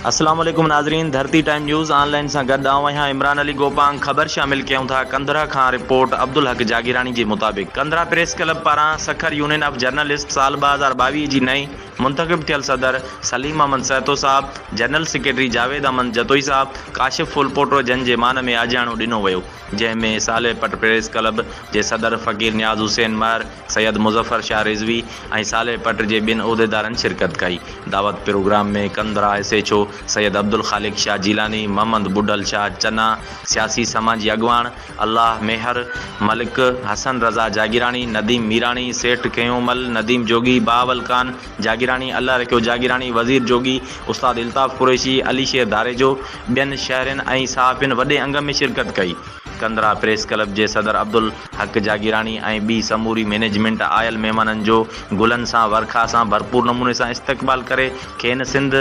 अस्सलाम वालेकुम नाज़रीन, धरती टाइम न्यूज़ ऑनलाइन से गड आहियां इमरान अली गोपांग। खबर शामिल क्यों था कंदरा खां रिपोर्ट अब्दुल हक जागीरानी के मुताबिक कंदरा प्रेस क्लब पारां सखर यूनियन ऑफ जर्नलिस्ट साल 2022 जी नई मुंतखब थियल सदर सलीम अहमद सहतो साहब, जनरल सेक्रेटरी जावेद अहमद जतोई साहब, काशिफ फुलपोटो जन जे मान में आजाणो ॾिनो वियो, जंहिंमें साले पट प्रेस क्लब जे सदर फ़कीर नियाज़ हुसैन महर, सैयद मुज़फ़र शाह रिज़वी ऐं साले पट जे ॿिनि उहिदेदारनि शिरकत कई। दावत प्रोग्राम में कंदरा SHO सैयद अब्दुल खालिक शाह जीलानी, मोहम्मद बुडल शाह चन्ना, सियासी समाजी अगवान अल्लाह मेहर मलिक, हसन रज़ा जागीरानी, नदीम मीरानी, सेठ कयोमल, नदीम जोगी, बावल खान जागीरानी, अल्लाह रखियो जागीरानी, वज़ीर जोगी, उस्ताद इल्ताफ़ कुरैशी, अली शेर दारेजो ॿियनि शहरनि ऐं सहाफ़ियुनि वॾे अंग में शिरकत कई। कंदरा प्रेस क्लब जे सदर अब्दुल हक जागीरानी ऐं ॿी समूरी मैनेजमेंट आयल महिमाननि जो गुलनि सां वर्खा सां भरपूर नमूने सां इस्तक़बाल करे खेनि सिंध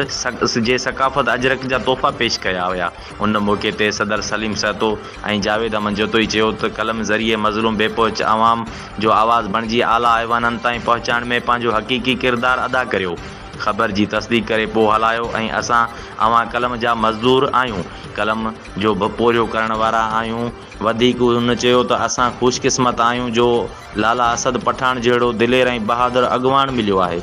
जे सकाफ़त अजरक जा तोहफ़ा पेश कया हुआ। उन मौक़े ते सदर सलीम सहतो ऐं जावेद अहमद जतोई चयो त कलम ज़रिए मज़लूम बेपहुच आवाम जो आवाज़ बणिजी आला ऐवाननि ताईं पहुचाइण में पंहिंजो हक़ीक़ी किरदारु अदा करियो। ख़बर जी तस्दीक करे पोइ हलायो ऐं असां अवां कलम जा मज़दूर आहियूं, कलम जो पोरियो करण वारा आहियूं। वधीक हुन चयो त असां ख़ुशकिस्मत आहियूं जो लाला असद पठान जहिड़ो दिलेर ऐं बहादुर अॻवान मिलियो आहे।